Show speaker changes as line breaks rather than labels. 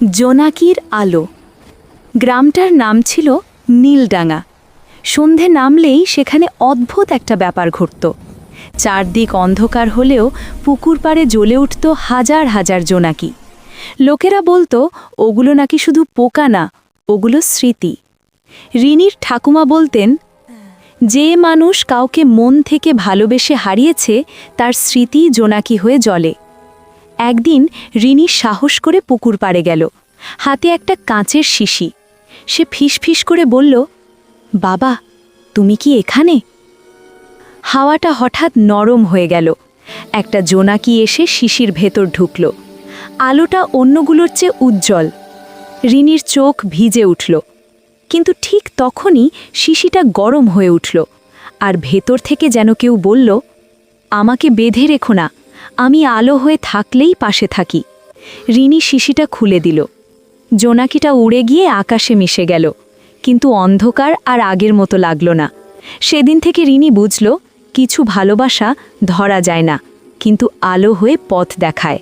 জোনাকির আলো। গ্রামটার নাম ছিল নীলডাঙ্গা। সন্ধে নামলেই সেখানে অদ্ভুত একটা ব্যাপার ঘটত। চারদিক অন্ধকার হলেও পুকুর পাড়ে জ্বলে উঠত হাজার হাজার জোনাকি। লোকেরা বলতো ওগুলো নাকি শুধু পোকা না, ওগুলো স্মৃতি। রিনির ঠাকুমা বলতেন, যে মানুষ কাউকে মন থেকে ভালোবেসে হারিয়েছে তার স্মৃতি জোনাকি হয়ে জ্বলে। একদিন রিনি সাহস করে পুকুর পাড়ে গেল, হাতে একটা কাঁচের শিশি। সে ফিসফিস করে বলল, বাবা, তুমি কি এখানে? হাওয়াটা হঠাৎ নরম হয়ে গেল। একটা জোনাকি এসে শিশির ভেতর ঢুকল। আলোটা অন্যগুলোর চেয়ে উজ্জ্বল। রিনির চোখ ভিজে উঠল। কিন্তু ঠিক তখনই শিশিটা গরম হয়ে উঠল, আর ভেতর থেকে যেন কেউ বলল, আমাকে বেঁধে রেখো না, আমি আলো হয়ে থাকলেই পাশে থাকি। রিনি শিশিটা খুলে দিল। জোনাকিটা উড়ে গিয়ে আকাশে মিশে গেল, কিন্তু অন্ধকার আর আগের মতো লাগল না। সেদিন থেকে রিনি বুঝল, কিছু ভালোবাসা ধরা যায় না, কিন্তু আলো হয়ে পথ দেখায়।